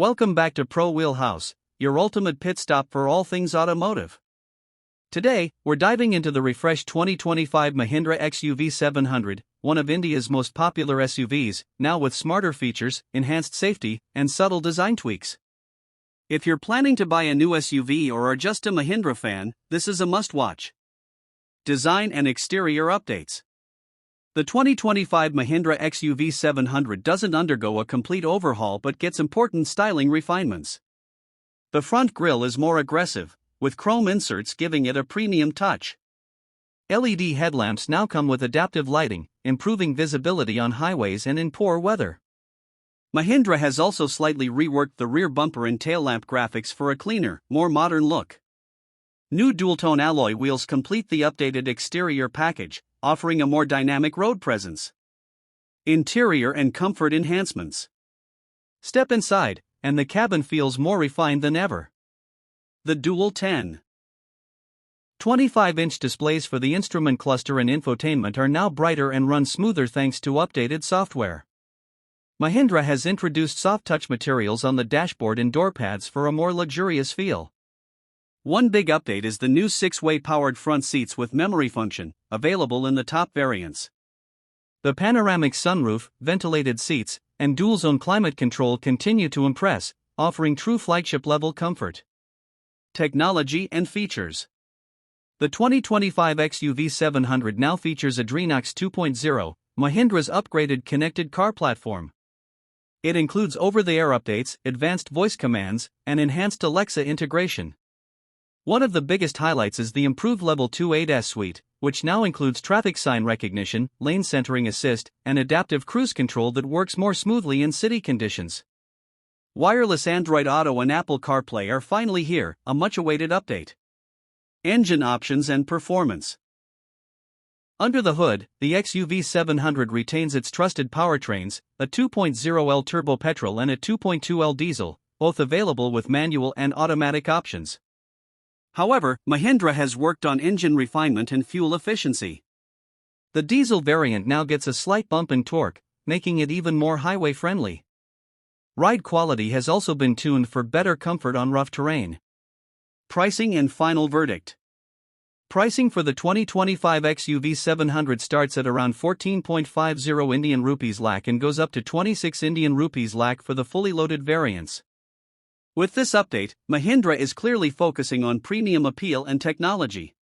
Welcome back to Pro Wheelhouse, your ultimate pit stop for all things automotive. Today, we're diving into the refreshed 2025 Mahindra XUV700, one of India's most popular SUVs, now with smarter features, enhanced safety, and subtle design tweaks. If you're planning to buy a new SUV or are just a Mahindra fan, this is a must-watch. Design and exterior updates. The 2025 Mahindra XUV700 doesn't undergo a complete overhaul but gets important styling refinements. The front grille is more aggressive, with chrome inserts giving it a premium touch. LED headlamps now come with adaptive lighting, improving visibility on highways and in poor weather. Mahindra has also slightly reworked the rear bumper and tail lamp graphics for a cleaner, more modern look. New dual-tone alloy wheels complete the updated exterior package, offering a more dynamic road presence. Interior and comfort enhancements. Step inside, and the cabin feels more refined than ever. The dual 25-inch displays for the instrument cluster and infotainment are now brighter and run smoother thanks to updated software. Mahindra has introduced soft-touch materials on the dashboard and door pads for a more luxurious feel. One big update is the new 6-way powered front seats with memory function, available in the top variants. The panoramic sunroof, ventilated seats, and dual-zone climate control continue to impress, offering true flagship-level comfort. Technology and features. The 2025 XUV700 now features Adrenox 2.0, Mahindra's upgraded connected car platform. It includes over-the-air updates, advanced voice commands, and enhanced Alexa integration. One of the biggest highlights is the improved Level 2 ADAS suite, which now includes traffic sign recognition, lane centering assist, and adaptive cruise control that works more smoothly in city conditions. Wireless Android Auto and Apple CarPlay are finally here, a much-awaited update. Engine options and performance. Under the hood, the XUV700 retains its trusted powertrains, a 2.0L turbo petrol and a 2.2L diesel, both available with manual and automatic options. However, Mahindra has worked on engine refinement and fuel efficiency. The diesel variant now gets a slight bump in torque, making it even more highway-friendly. Ride quality has also been tuned for better comfort on rough terrain. Pricing and final verdict. Pricing for the 2025 XUV700 starts at around 14.50 Indian rupees lakh and goes up to 26 Indian rupees lakh for the fully loaded variants. With this update, Mahindra is clearly focusing on premium appeal and technology.